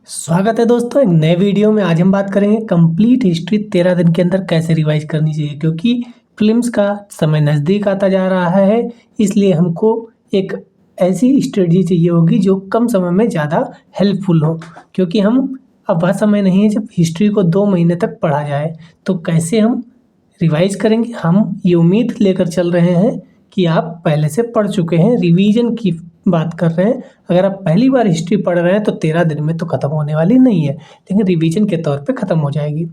स्वागत है दोस्तों एक नए वीडियो में। आज हम बात करेंगे कंप्लीट हिस्ट्री 13 दिन के अंदर कैसे रिवाइज करनी चाहिए, क्योंकि फिल्म्स का समय नज़दीक आता जा रहा है। इसलिए हमको एक ऐसी स्ट्रेटजी चाहिए होगी जो कम समय में ज़्यादा हेल्पफुल हो, क्योंकि अब वह समय नहीं है जब हिस्ट्री को 2 महीने तक पढ़ा जाए। तो कैसे हम रिवाइज करेंगे, हम ये उम्मीद लेकर चल रहे हैं कि आप पहले से पढ़ चुके हैं। रिवीजन की बात कर रहे हैं। अगर आप पहली बार हिस्ट्री पढ़ रहे हैं तो 13 दिन में तो ख़त्म होने वाली नहीं है, लेकिन रिवीजन के तौर पे ख़त्म हो जाएगी।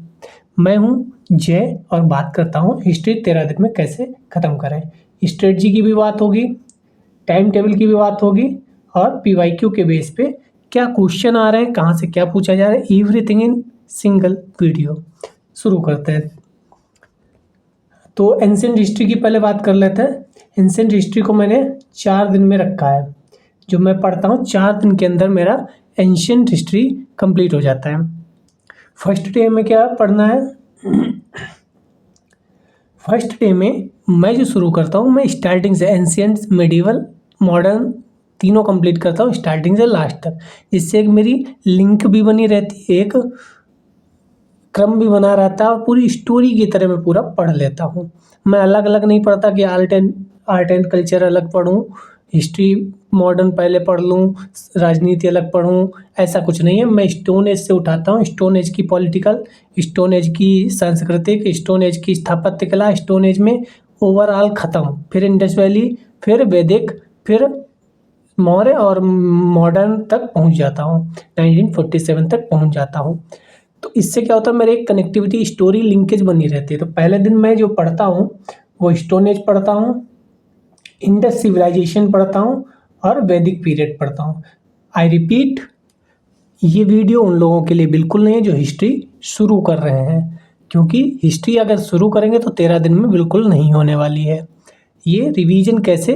मैं हूँ जय और बात करता हूँ हिस्ट्री 13 दिन में कैसे ख़त्म करें। स्ट्रेटजी की भी बात होगी, टाइम टेबल की भी बात होगी और पीवाईक्यू के बेस पे क्या क्वेश्चन आ रहे हैं, कहाँ से क्या पूछा जा रहा है, एवरीथिंग इन सिंगल वीडियो। शुरू करते हैं। तो एंशिएंट हिस्ट्री की पहले बात कर लेते हैं। एंशिएंट हिस्ट्री को मैंने 4 दिन में रखा है। जो मैं पढ़ता हूँ 4 दिन के अंदर मेरा एंशिएंट हिस्ट्री कंप्लीट हो जाता है। फर्स्ट डे में क्या पढ़ना है? फर्स्ट डे में मैं जो शुरू करता हूँ, मैं स्टार्टिंग से एंशिएंट, मिडिवल, मॉडर्न तीनों कंप्लीट करता हूँ स्टार्टिंग से लास्ट तक, जिससे एक मेरी लिंक भी बनी रहती है, एक क्रम भी बना रहता है और पूरी स्टोरी की तरह मैं पूरा पढ़ लेता हूँ। मैं अलग अलग नहीं पढ़ता कि आर्ट एंड कल्चर अलग पढ़ूँ, हिस्ट्री मॉडर्न पहले पढ़ लूँ, राजनीति अलग पढ़ूँ, ऐसा कुछ नहीं है। मैं स्टोन एज से उठाता हूँ, स्टोन एज की पॉलिटिकल, स्टोन एज की सांस्कृतिक, स्टोन एज की स्थापत्य कला, स्टोन एज में ओवरऑल ख़त्म, फिर इंडस वैली, फिर वैदिक, फिर मौर्य और मॉडर्न तक पहुँच जाता हूँ, 1947 तक पहुँच जाता हूँ। तो इससे क्या होता है, मेरे एक कनेक्टिविटी स्टोरी लिंकेज बनी रहती है। तो पहले दिन मैं जो पढ़ता हूँ वो स्टोन एज पढ़ता हूँ, इंडस सिविलाइजेशन पढ़ता हूँ और वैदिक पीरियड पढ़ता हूँ। आई रिपीट, ये वीडियो उन लोगों के लिए बिल्कुल नहीं है जो हिस्ट्री शुरू कर रहे हैं, क्योंकि हिस्ट्री अगर शुरू करेंगे तो 13 दिन में बिल्कुल नहीं होने वाली है। ये रिवीजन कैसे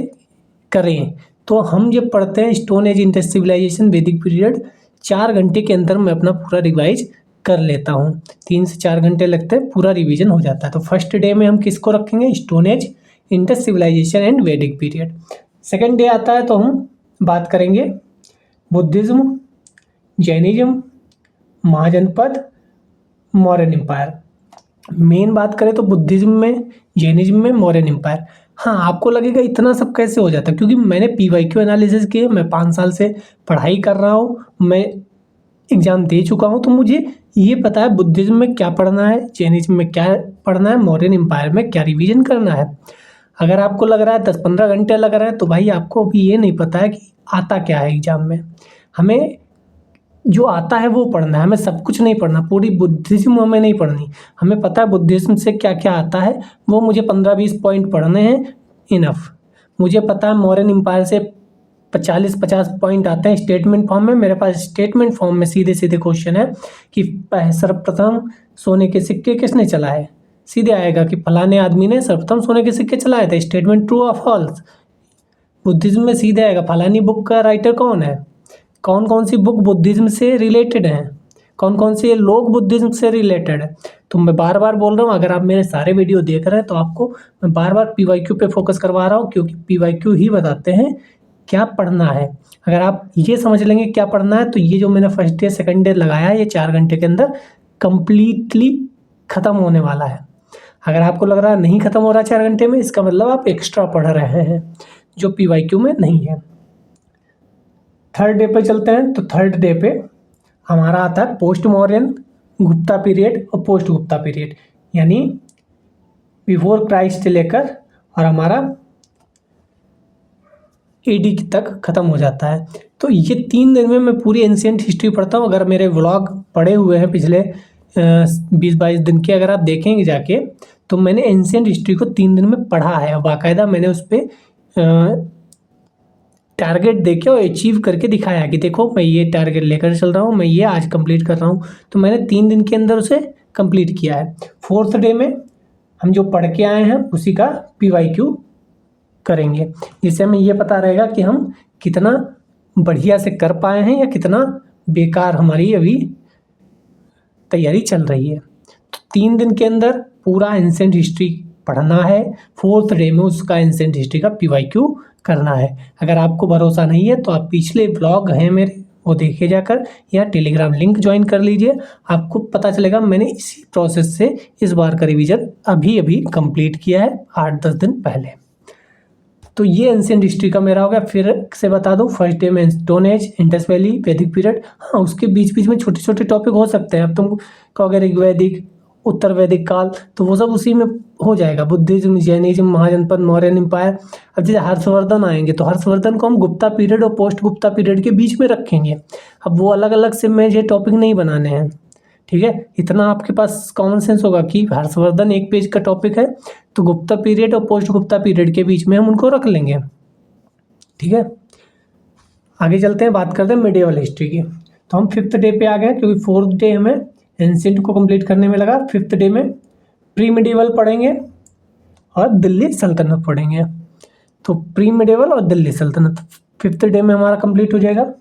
करें, तो हम जब पढ़ते हैं स्टोन एज, इंडस सिविलाइजेशन, वैदिक पीरियड, 4 घंटे के अंदर मैं अपना पूरा रिवाइज कर लेता हूँ। 3 से 4 घंटे लगते हैं, पूरा रिवीजन हो जाता है। तो फर्स्ट डे में हम किसको रखेंगे? Stone age, Indus civilisation and Vedic period. Second day आता है तो हम बात करेंगे Buddhism, Jainism, Mahajanapada, Mauryan empire. Main बात करें तो बुद्धिज्म में, जैनिज्म में, मौर्यन एम्पायर। हाँ, आपको लगेगा इतना सब कैसे हो जाता है, क्योंकि मैंने पीवाईक्यू एनालिसिस किए, मैं 5 साल से पढ़ाई कर रहा हूँ, मैं एग्ज़ाम दे चुका हूँ, तो मुझे ये पता है बुद्धिज्म में क्या पढ़ना है, जैनिज्म में क्या पढ़ना है, मौर्यन एम्पायर में क्या रिवीजन करना है। अगर आपको लग रहा है 10-15 घंटे लग रहे हैं, तो भाई आपको अभी ये नहीं पता है कि आता क्या है एग्ज़ाम में। हमें जो आता है वो पढ़ना है, हमें सब कुछ नहीं पढ़ना, पूरी बुद्धिज्म हमें नहीं पढ़नी। हमें पता है बुद्धिज्म से क्या क्या आता है, वो मुझे 15-20 पॉइंट पढ़ने हैं, इनफ। मुझे पता है मौर्यन एम्पायर से 40-50 पॉइंट आते हैं स्टेटमेंट फॉर्म में। मेरे पास स्टेटमेंट फॉर्म में सीधे सीधे क्वेश्चन है कि सर्वप्रथम सोने के सिक्के किसने चलाए, सीधे आएगा कि फलाने आदमी ने सर्वप्रथम सोने के सिक्के चलाए थे, स्टेटमेंट ट्रू और फॉल्स। बुद्धिज्म में सीधे आएगा फलानी बुक का राइटर कौन है, कौन कौन सी बुक बुद्धिज्म से रिलेटेड हैं, कौन कौन से लोग बुद्धिज्म से रिलेटेड है। तो मैं बार बार बोल रहा हूँ, अगर आप मेरे सारे वीडियो देख रहे हैं तो आपको मैं बार बार पीवाईक्यू पे फोकस करवा रहा हूँ, क्योंकि पीवाईक्यू ही बताते हैं क्या पढ़ना है। अगर आप ये समझ लेंगे क्या पढ़ना है, तो ये जो मैंने फर्स्ट डे सेकंड डे लगाया है, ये 4 घंटे के अंदर कंप्लीटली ख़त्म होने वाला है। अगर आपको लग रहा है नहीं ख़त्म हो रहा 4 घंटे में, इसका मतलब आप एक्स्ट्रा पढ़ रहे हैं जो पीवाईक्यू में नहीं है। थर्ड डे पे चलते हैं। तो थर्ड डे पे हमारा आता है पोस्ट मौर्यन, गुप्ता पीरियड और पोस्ट गुप्ता पीरियड, यानी बिफोर क्राइस्ट से लेकर और हमारा एडी तक ख़त्म हो जाता है। तो ये 3 दिन में मैं पूरी एंशिएंट हिस्ट्री पढ़ता हूँ। अगर मेरे व्लॉग पढ़े हुए हैं पिछले 20-22 दिन के, अगर आप देखेंगे जाके, तो मैंने एंशिएंट हिस्ट्री को 3 दिन में पढ़ा है। बाकायदा मैंने उस पर टारगेट देके और अचीव करके दिखाया कि देखो मैं ये टारगेट लेकर चल रहा हूँ, मैं ये आज कंप्लीट कर रहा हूँ। तो मैंने 3 दिन के अंदर उसे कंप्लीट किया है। फोर्थ डे में हम जो पढ़ के आए हैं उसी का पीवाईक्यू करेंगे, जिससे हमें ये पता रहेगा कि हम कितना बढ़िया से कर पाए हैं या कितना बेकार हमारी अभी तैयारी चल रही है। तो 3 दिन के अंदर पूरा एंशिएंट हिस्ट्री पढ़ना है। फोर्थ डे में उसका एंशिएंट हिस्ट्री का पीवाईक्यू करना है। अगर आपको भरोसा नहीं है तो आप पिछले ब्लॉग हैं मेरे, वो देखिए जाकर, या टेलीग्राम लिंक ज्वाइन कर लीजिए। आपको पता चलेगा मैंने इसी प्रोसेस से इस बार का रिवीजन अभी अभी कंप्लीट किया है 8-10 दिन पहले। तो ये एंशिएंट हिस्ट्री का मेरा हो गया। फिर से बता दूं, फर्स्ट डे में स्टोन एज, इंडस वैली, वैदिक पीरियड। हाँ, उसके बीच बीच में छोटे छोटे टॉपिक हो सकते हैं। अब तुम कहोगे ऋग्वैदिक, उत्तर वैदिक काल, तो वो सब उसी में हो जाएगा। Buddhism, Jainism, Mahajanapada, Mauryan empire. अब जैसे हर्षवर्धन आएंगे तो हर्षवर्धन को हम गुप्ता पीरियड और पोस्ट गुप्ता पीरियड के बीच में रखेंगे। अब वो अलग अलग से मैं ये टॉपिक नहीं बनाने हैं, ठीक है। इतना आपके पास कॉमन सेंस होगा कि हर्षवर्धन एक पेज का टॉपिक है, तो गुप्ता पीरियड और पोस्ट गुप्ता पीरियड के बीच में हम उनको रख लेंगे, ठीक है। आगे चलते हैं, बात करते हैं मिडिवल हिस्ट्री की। तो हम 5th डे पे आ गए, क्योंकि 4th डे हमें एंशिएंट को कंप्लीट करने में लगा। 5th डे में प्री मिडिवल पढ़ेंगे और दिल्ली सल्तनत पढ़ेंगे। तो प्री मिडिवल और दिल्ली सल्तनत 5th डे में हमारा कंप्लीट हो जाएगा।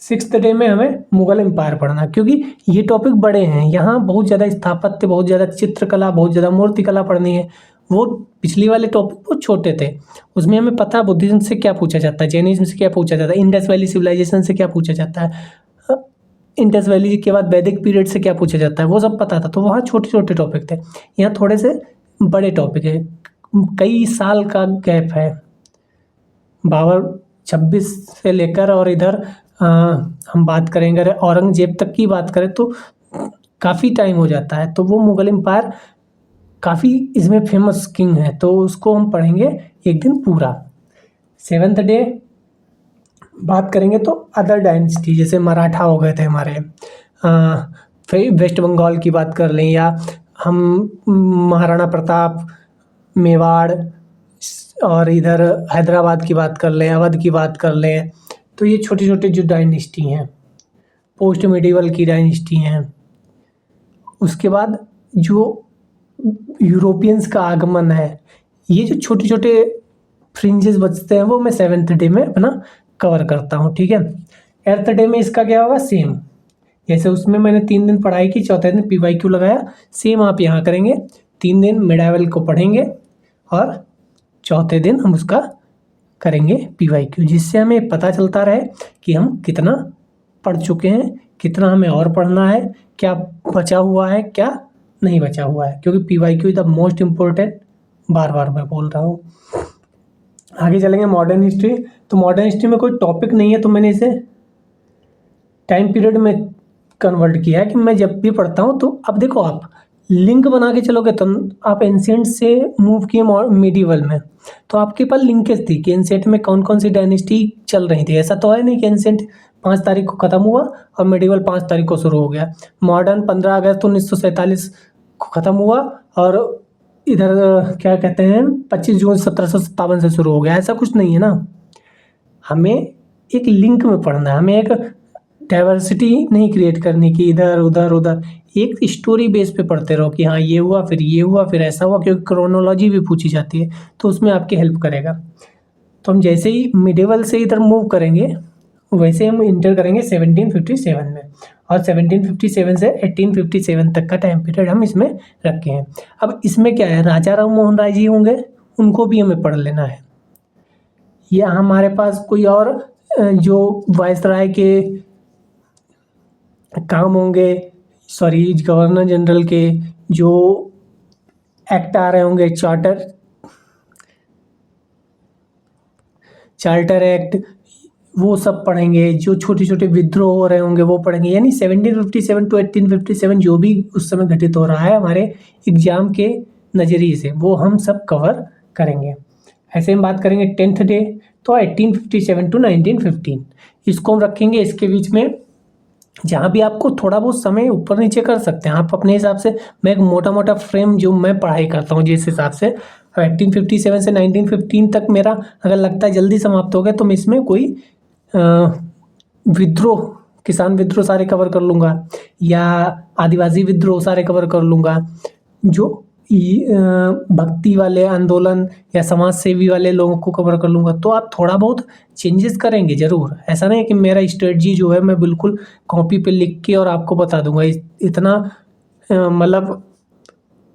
6th डे में हमें मुगल एम्पायर पढ़ना, क्योंकि ये टॉपिक बड़े हैं। यहाँ बहुत ज़्यादा स्थापत्य, बहुत ज़्यादा चित्रकला, बहुत ज़्यादा मूर्तिकला पढ़नी है। वो पिछली वाले टॉपिक बहुत छोटे थे, उसमें हमें पता है बुद्धिज्म से क्या पूछा जाता है, जैनिज्म से क्या पूछा जाता है, इंडस वैली सिविलाइजेशन से क्या पूछा जाता है, इंडस वैली के बाद वैदिक पीरियड से क्या पूछा जाता है, वो सब पता था। तो वहाँ छोटे छोटे टॉपिक थे, यहाँ थोड़े से बड़े टॉपिक है। कई साल का गैप है, बाबर 26 से लेकर और इधर हम बात करेंगे अगर औरंगजेब तक की बात करें तो काफ़ी टाइम हो जाता है। तो वो मुगल एम्पायर काफ़ी इसमें फेमस किंग है, तो उसको हम पढ़ेंगे एक दिन पूरा। 7th डे बात करेंगे तो अदर डायनेस्टी, जैसे मराठा हो गए थे हमारे, फिर वेस्ट बंगाल की बात कर लें, या हम महाराणा प्रताप, मेवाड़ और इधर हैदराबाद की बात कर लें, अवध की बात कर लें। तो ये छोटे छोटे जो डायनेस्टी हैं, पोस्ट मिडिवल की डायनेस्टी हैं। उसके बाद जो यूरोपियंस का आगमन है, ये जो छोटे छोटे फ्रिंजेस बचते हैं वो मैं 7th डे में अपना कवर करता हूँ, ठीक है। 8th डे में इसका क्या होगा, सेम जैसे उसमें मैंने 3 दिन पढ़ाई की, चौथे दिन PYQ लगाया, सेम आप यहाँ करेंगे। 3 दिन मिडावल को पढ़ेंगे और चौथे दिन हम उसका करेंगे PYQ, जिससे हमें पता चलता रहे कि हम कितना पढ़ चुके हैं, कितना हमें और पढ़ना है, क्या बचा हुआ है, क्या नहीं बचा हुआ है, क्योंकि PYQ is the most important, बार बार मैं बोल रहा हूँ। आगे चलेंगे मॉडर्न हिस्ट्री। तो मॉडर्न हिस्ट्री में कोई टॉपिक नहीं है, तो मैंने इसे टाइम पीरियड में कन्वर्ट किया है कि मैं जब भी पढ़ता हूँ तो अब देखो, आप लिंक बना के चलोगे तो आप एंशिएंट से मूव किए मिडिवल में, तो आपके पास लिंकेज थी कि एंशिएंट में कौन कौन सी डायनेस्टी चल रही थी। ऐसा तो है नहीं कि एंशिएंट 5 तारीख को ख़त्म हुआ और मिडिवल 5 तारीख को शुरू हो गया। मॉडर्न 15 अगस्त 1947 को ख़त्म हुआ और इधर क्या कहते हैं 25 जून 1757 से शुरू हो गया। ऐसा कुछ नहीं है ना, हमें एक लिंक में पढ़ना है, हमें एक डाइवर्सिटी नहीं क्रिएट करनी कि इधर उधर उधर, एक स्टोरी बेस पे पढ़ते रहो कि हाँ ये हुआ फिर ये हुआ फिर ऐसा हुआ, क्योंकि क्रोनोलॉजी भी पूछी जाती है तो उसमें आपकी हेल्प करेगा। तो हम जैसे ही मिडिवल से इधर मूव करेंगे वैसे हम इंटर करेंगे 1757 में, और 1757 से 1857 तक का टाइम पीरियड हम इसमें रखे हैं। अब इसमें क्या है, राजा राम मोहन राय जी होंगे, उनको भी हमें पढ़ लेना है, या हमारे पास कोई और जो वायसराय के काम होंगे, सॉरी गवर्नर जनरल के जो एक्ट आ रहे होंगे, चार्टर एक्ट, वो सब पढ़ेंगे। जो छोटे छोटे विद्रोह हो रहे होंगे वो पढ़ेंगे, यानी 1757 to 1857 जो भी उस समय घटित हो रहा है हमारे एग्जाम के नज़रिए से, वो हम सब कवर करेंगे। ऐसे हम बात करेंगे 10th डे, तो 1857 to 1915 इसको हम रखेंगे। इसके बीच में जहाँ भी आपको थोड़ा बहुत समय ऊपर नीचे कर सकते हैं आप अपने हिसाब से। मैं एक मोटा मोटा फ्रेम जो मैं पढ़ाई करता हूँ जिस हिसाब से 1857 से 1915 तक मेरा अगर लगता है जल्दी समाप्त हो गया, तो मैं इसमें कोई विद्रोह, किसान विद्रोह सारे कवर कर लूँगा, या आदिवासी विद्रोह सारे कवर कर लूँगा, जो भक्ति वाले आंदोलन या समाज सेवी वाले लोगों को कवर कर लूँगा। तो आप थोड़ा बहुत चेंजेस करेंगे ज़रूर, ऐसा नहीं कि मेरा स्ट्रेटजी जो है मैं बिल्कुल कॉपी पे लिख के और आपको बता दूंगा, इतना मतलब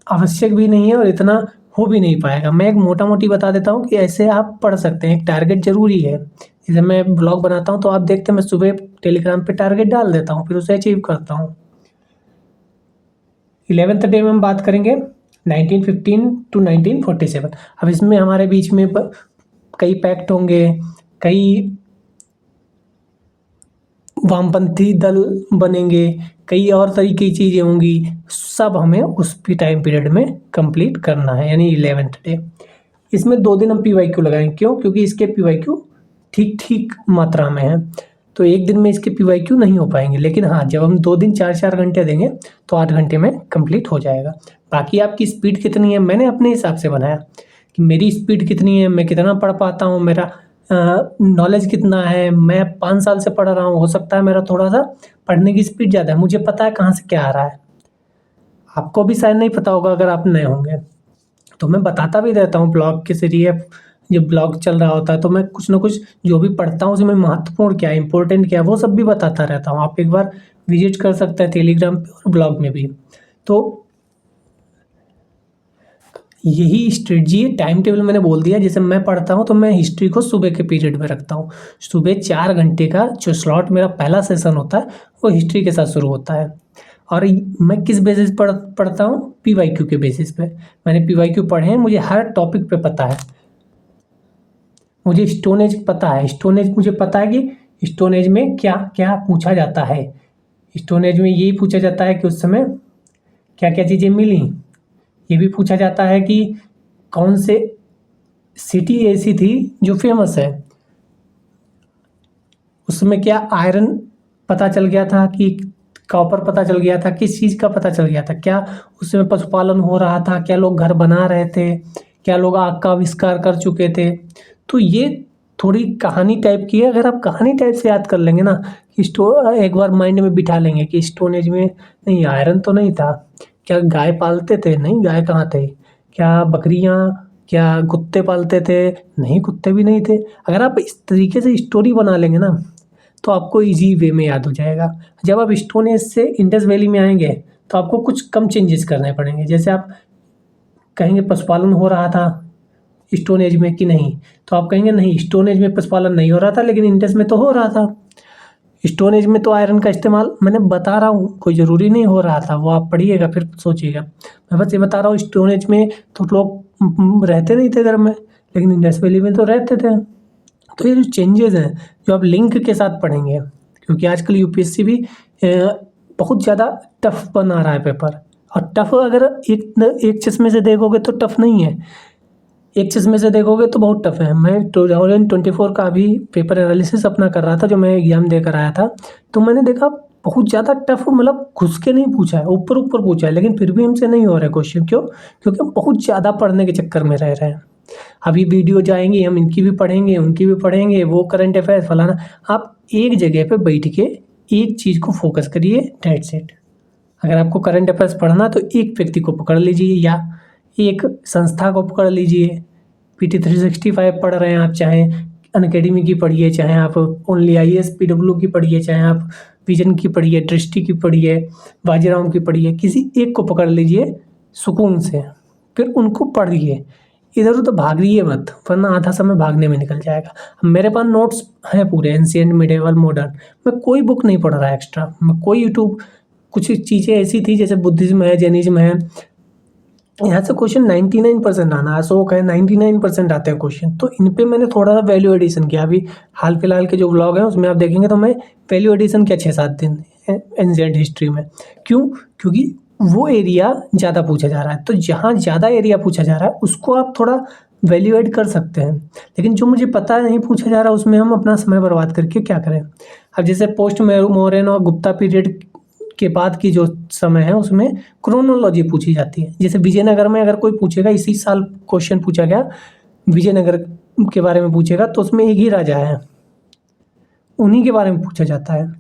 आवश्यक भी नहीं है और इतना हो भी नहीं पाएगा। मैं एक मोटा मोटी बता देता हूँ कि ऐसे आप पढ़ सकते हैं, एक टारगेट जरूरी है जैसे मैं ब्लॉग बनाता हूँ तो आप देखते हैं मैं सुबह टेलीग्राम पे टारगेट डाल देता हूँ, फिर उसे अचीव करता हूँ। 11th डे में हम बात करेंगे 1915 टू 1947। अब इसमें हमारे बीच में कई पैक्ट होंगे, कई वामपंथी दल बनेंगे, कई और तरीके की चीज़ें होंगी, सब हमें उस टाइम पीरियड में कंप्लीट करना है, यानी 11th डे। इसमें 2 दिन हम PYQ लगाएंगे, क्यों? क्योंकि इसके PYQ ठीक ठीक मात्रा में है, तो एक दिन में इसके PYQ नहीं हो पाएंगे। लेकिन हाँ, जब हम 2 दिन 4-4 घंटे देंगे तो 8 घंटे में कंप्लीट हो जाएगा। बाकी आपकी स्पीड कितनी है, मैंने अपने हिसाब से बनाया कि मेरी स्पीड कितनी है, मैं कितना पढ़ पाता हूँ, मेरा नॉलेज कितना है। मैं 5 साल से पढ़ रहा हूँ, हो सकता है मेरा थोड़ा सा पढ़ने की स्पीड ज़्यादा है, मुझे पता है कहाँ से क्या आ रहा है। आपको भी शायद नहीं पता होगा अगर आप नए होंगे, तो मैं बताता भी रहता हूँ ब्लॉग के ज़रिए। जब ब्लॉग चल रहा होता है तो मैं कुछ ना कुछ जो भी पढ़ता हूँ उसमें महत्वपूर्ण क्या है, इंपॉर्टेंट क्या है, वो सब भी बताता रहता हूँ। आप एक बार विजिट कर सकते हैं टेलीग्राम पे और ब्लॉग में भी। तो यही स्ट्रेटजी टाइम टेबल मैंने बोल दिया। जैसे मैं पढ़ता हूँ तो मैं हिस्ट्री को सुबह के पीरियड में रखता हूँ। सुबह 4 घंटे का जो स्लॉट मेरा पहला सेशन होता है वो हिस्ट्री के साथ शुरू होता है। और मैं किस बेसिस पर पढ़ता हूँ? PYQ के बेसिस पे। मैंने PYQ पढ़े हैं, मुझे हर टॉपिक पे पता है। मुझे स्टोन एज पता है, स्टोन एज मुझे पता है कि स्टोन एज में क्या क्या पूछा जाता है। स्टोन एज में यही पूछा जाता है कि उस समय क्या क्या चीज़ें मिली। ये भी पूछा जाता है कि कौन से सिटी ऐसी थी जो फेमस है, उसमें क्या आयरन पता चल गया था कि कॉपर पता चल गया था, किस चीज़ का पता चल गया था, क्या उसमें पशुपालन हो रहा था, क्या लोग घर बना रहे थे, क्या लोग आग का आविष्कार कर चुके थे। तो ये थोड़ी कहानी टाइप की है। अगर आप कहानी टाइप से याद कर लेंगे ना कि एक बार माइंड में बिठा लेंगे कि स्टोन एज में नहीं आयरन तो नहीं था, क्या गाय पालते थे? नहीं, गाय कहाँ थे। क्या बकरियाँ, क्या कुत्ते पालते थे? नहीं, कुत्ते भी नहीं थे। अगर आप इस तरीके से स्टोरी बना लेंगे ना तो आपको इजी वे में याद हो जाएगा। जब आप स्टोन एज से इंडस वैली में आएंगे तो आपको कुछ कम चेंजेस करने पड़ेंगे। जैसे आप कहेंगे पशुपालन हो रहा था स्टोन एज में कि नहीं, तो आप कहेंगे नहीं, स्टोन एज में पशुपालन नहीं हो रहा था, लेकिन इंडस में तो हो रहा था। स्टोन एज में तो आयरन का इस्तेमाल, मैंने बता रहा हूँ, कोई ज़रूरी नहीं हो रहा था, वो आप पढ़िएगा फिर सोचिएगा। मैं बस ये बता रहा हूँ स्टोन एज में तो लोग रहते नहीं थे घर में, लेकिन इंडस वैली में तो रहते थे। तो ये जो चेंजेस हैं जो आप लिंक के साथ पढ़ेंगे, क्योंकि आजकल UPSC भी बहुत ज़्यादा टफ बना रहा है पेपर। और टफ अगर एक चश्मे से देखोगे तो टफ नहीं है, एक चश्मे से देखोगे तो बहुत टफ है। मैं 2024 का अभी पेपर एनालिसिस अपना कर रहा था, जो मैं एग्जाम देकर आया था, तो मैंने देखा बहुत ज़्यादा टफ, मतलब घुस के नहीं पूछा है, ऊपर ऊपर पूछा है, लेकिन फिर भी हमसे नहीं हो रहा है क्वेश्चन। क्यों? क्योंकि हम बहुत ज़्यादा पढ़ने के चक्कर में रह रहे हैं। अभी वीडियो जाएंगे, हम इनकी भी पढ़ेंगे, उनकी भी पढ़ेंगे, वो करंट अफेयर्स फलाना। आप एक जगह पे बैठ के एक चीज़ को फोकस करिए, डेट्स इट। अगर आपको करंट अफेयर्स पढ़ना तो एक व्यक्ति को पकड़ लीजिए या एक संस्था को पकड़ लीजिए। PT 365 पढ़ रहे हैं आप, चाहे अनअकैडमी की पढ़िए, चाहे आप ओनली IAS PW की पढ़िए, चाहे आप विजन की पढ़िए, दृष्टि की पढ़िए, बाजीराव की पढ़िए, किसी एक को पकड़ लीजिए सुकून से, फिर उनको पढ़िए। इधर उधर भागिए मत, वरना आधा समय भागने में निकल जाएगा। मेरे पास नोट्स हैं पूरे, एंशिएंट, मिडिवल, मॉडर्न। मैं कोई बुक नहीं पढ़ रहा एक्स्ट्रा, मैं कोई यूट्यूब, कुछ चीज़ें ऐसी थी जैसे बुद्धिज्म है, जैनिज्म है, यहाँ से क्वेश्चन 99% आना, अशोक है 99% आते हैं क्वेश्चन। तो इन पे मैंने थोड़ा सा वैल्यू एडिशन किया। अभी हाल फिलहाल के जो व्लॉग हैं उसमें आप देखेंगे तो मैं वैल्यू एडिशन किया 6-7 दिन एंशिएंट हिस्ट्री में। क्यों? क्योंकि वो एरिया ज़्यादा पूछा जा रहा है, तो जहाँ ज़्यादा एरिया पूछा जा रहा है उसको आप थोड़ा वैल्यू एड कर सकते हैं। लेकिन जो मुझे पता नहीं पूछा जा रहा उसमें हम अपना समय बर्बाद करके क्या करें। अब जैसे पोस्ट मौर्यन और गुप्ता पीरियड के बाद की जो समय है उसमें क्रोनोलॉजी पूछी जाती है। जैसे विजयनगर में अगर कोई पूछेगा, इसी साल क्वेश्चन पूछा गया विजयनगर के बारे में पूछेगा, तो उसमें एक ही राजा है, उन्हीं के बारे में पूछा जाता है।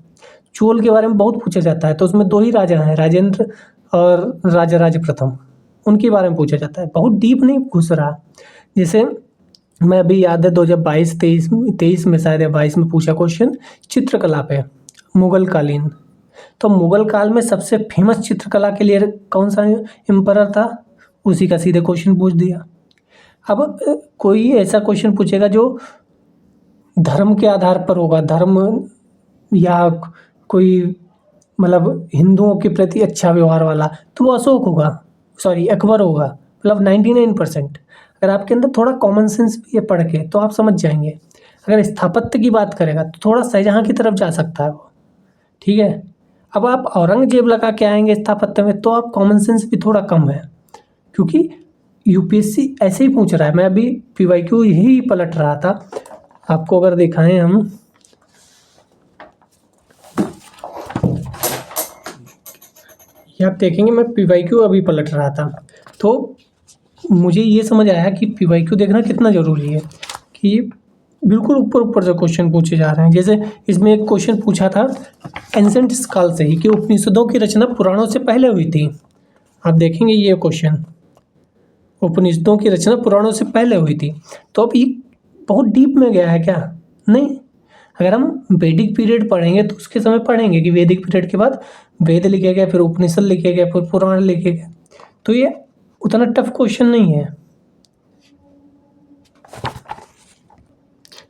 चोल के बारे में बहुत पूछा जाता है, तो उसमें 2 ही राजा हैं, राजेंद्र और राजराज प्रथम, उनके बारे में पूछा जाता है। बहुत डीप नहीं घुस रहा। जैसे मैं अभी याद है 2022-23 में शायद या 22 में पूछा क्वेश्चन चित्रकला पे, मुगल कालीन। तो मुगल काल में सबसे फेमस चित्रकला के लिए कौन सा एम्परर था, उसी का सीधे क्वेश्चन पूछ दिया। अब कोई ऐसा क्वेश्चन पूछेगा जो धर्म के आधार पर होगा, धर्म या कोई मतलब हिंदुओं के प्रति अच्छा व्यवहार वाला, तो वो अशोक होगा, सॉरी अकबर होगा, मतलब 99%। अगर आपके अंदर थोड़ा कॉमन सेंस भी है पढ़ के तो आप समझ जाएंगे। अगर स्थापत्य की बात करेगा तो थोड़ा शाहजहाँ की तरफ जा सकता है वो, ठीक है। अब आप औरंगजेब लगा के आएंगे स्थापत्य में तो आप कॉमन सेंस भी थोड़ा कम है, क्योंकि यूपीएससी ऐसे ही पूछ रहा है। मैं अभी पीवाईक्यू यही पलट रहा था, आपको अगर दिखाएं हम, ये आप देखेंगे मैं पीवाईक्यू अभी पलट रहा था, तो मुझे ये समझ आया कि पीवाईक्यू देखना कितना ज़रूरी है, कि बिल्कुल ऊपर ऊपर से क्वेश्चन पूछे जा रहे हैं। जैसे इसमें एक क्वेश्चन पूछा था एंसेंट काल से ही कि उपनिषदों की रचना पुराणों से पहले हुई थी। आप देखेंगे ये क्वेश्चन, उपनिषदों की रचना पुराणों से पहले हुई थी, तो अब ये बहुत डीप में गया है क्या? नहीं। अगर हम वैदिक पीरियड पढ़ेंगे तो उसके समय पढ़ेंगे कि वैदिक पीरियड के बाद वेद लिखे गए, फिर उपनिषद लिखे गए, फिर पुराण लिखे गए, तो ये उतना टफ क्वेश्चन नहीं है।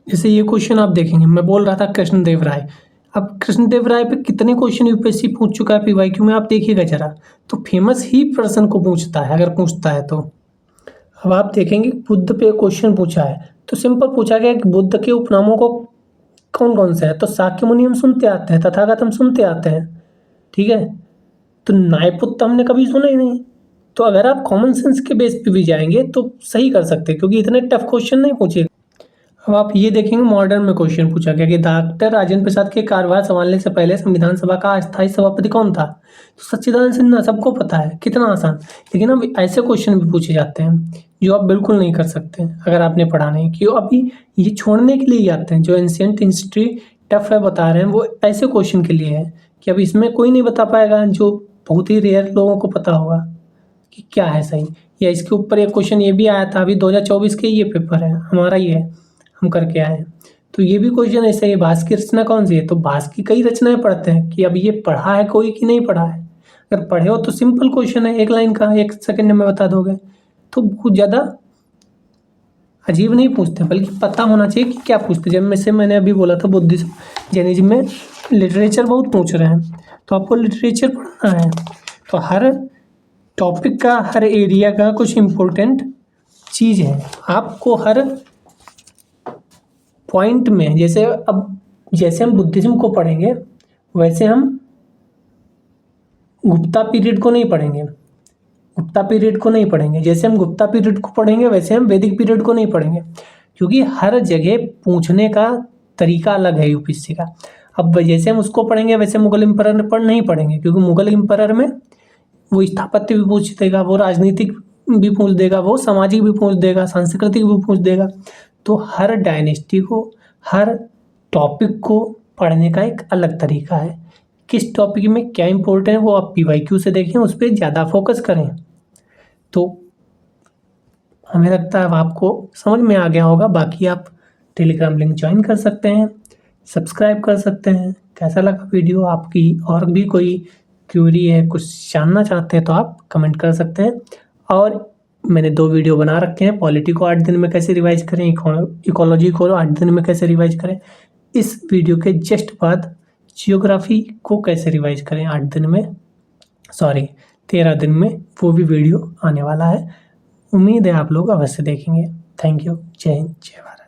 जैसे ये क्वेश्चन आप देखेंगे, मैं बोल रहा था कृष्णदेव राय, अब कृष्णदेव राय पे कितने क्वेश्चन यूपीएससी पूछ चुका है पीवाईक्यू में, आप देखिएगा जरा, तो फेमस ही पर्सन को पूछता है अगर पूछता है तो। अब आप देखेंगे बुद्ध पे क्वेश्चन पूछा है तो सिंपल पूछा गया कि बुद्ध के उपनामों को कौन कौन से है, तो शाक्य मुनि हम सुनते आते हैं, तथागत हम सुनते आते हैं, ठीक है। तो न्यायपुत्र हमने कभी सुना ही नहीं। तो अगर आप कॉमन सेंस के बेस पे भी जाएंगे तो सही कर सकते हैं, क्योंकि इतने टफ क्वेश्चन नहीं पूछे। अब आप ये देखेंगे मॉडर्न में क्वेश्चन पूछा गया कि डॉक्टर राजेंद्र प्रसाद के कार्यभार संभालने से पहले संविधान सभा का अस्थायी सभापति कौन था? तो सच्चिदानंद सिन्हा, सबको पता है, कितना आसान। लेकिन अब ऐसे क्वेश्चन भी पूछे जाते हैं जो आप बिल्कुल नहीं कर सकते अगर आपने पढ़ा नहीं, क्यों अभी ये छोड़ने के लिए ही आते हैं। जो एंशिएंट हिस्ट्री टफ है बता रहे हैं वो ऐसे क्वेश्चन के लिए है कि अब इसमें कोई नहीं बता पाएगा, जो बहुत ही रेयर लोगों को पता होगा कि क्या है सही। या इसके ऊपर एक क्वेश्चन ये भी आया था अभी 2024 के, ये पेपर है हमारा, ये है हम करके आए हैं, तो ये भी क्वेश्चन ऐसे ही, भास की रचना कौन सी है? तो भास की कई रचनाएं पढ़ते हैं कि अब ये पढ़ा है कोई कि नहीं पढ़ा है। अगर पढ़े हो तो सिंपल क्वेश्चन है, एक लाइन का, 1 सेकंड में बता दोगे। तो बहुत ज़्यादा अजीब नहीं पूछते, बल्कि पता होना चाहिए कि क्या पूछते। जब में से मैंने अभी बोला था बुद्धिज्म जैनिज्म में लिटरेचर बहुत पूछ रहे हैं, तो आपको लिटरेचर पढ़ना है। तो हर टॉपिक का, हर एरिया का कुछ इम्पोर्टेंट चीज़ है, आपको हर पॉइंट में, जैसे अब जैसे हम बुद्धिज्म को पढ़ेंगे वैसे हम गुप्ता पीरियड को नहीं पढ़ेंगे, गुप्ता पीरियड को नहीं पढ़ेंगे। जैसे हम गुप्ता पीरियड को पढ़ेंगे वैसे हम वैदिक पीरियड को नहीं पढ़ेंगे, क्योंकि हर जगह पूछने का तरीका अलग है यूपीएससी का। अब जैसे हम उसको पढ़ेंगे वैसे मुगल एम्परर पर नहीं पढ़ेंगे, क्योंकि मुगल एम्परर में वो स्थापत्य भी पूछ देगा, वो राजनीतिक भी पूछ देगा, वो सामाजिक भी पूछ देगा, सांस्कृतिक भी पूछ देगा। तो हर डायनेस्टी को, हर टॉपिक को पढ़ने का एक अलग तरीका है। किस टॉपिक में क्या इंपॉर्टेंट है वो आप पीवाईक्यू से देखें, उस पर ज़्यादा फोकस करें, तो हमें लगता है अब आपको समझ में आ गया होगा। बाकी आप टेलीग्राम लिंक ज्वाइन कर सकते हैं, सब्सक्राइब कर सकते हैं। कैसा लगा वीडियो आपकी, और भी कोई क्यूरी है, कुछ जानना चाहते हैं तो आप कमेंट कर सकते हैं। और मैंने 2 वीडियो बना रखे हैं, पॉलिटी को 8 दिन में कैसे रिवाइज करें, इकोलॉजी को 8 दिन में कैसे रिवाइज करें। इस वीडियो के जस्ट बाद जियोग्राफी को कैसे रिवाइज करें 8 दिन में, सॉरी 13 दिन में, वो भी वीडियो आने वाला है। उम्मीद है आप लोग अवश्य देखेंगे। Thank you. जय हिंद, जय भारत।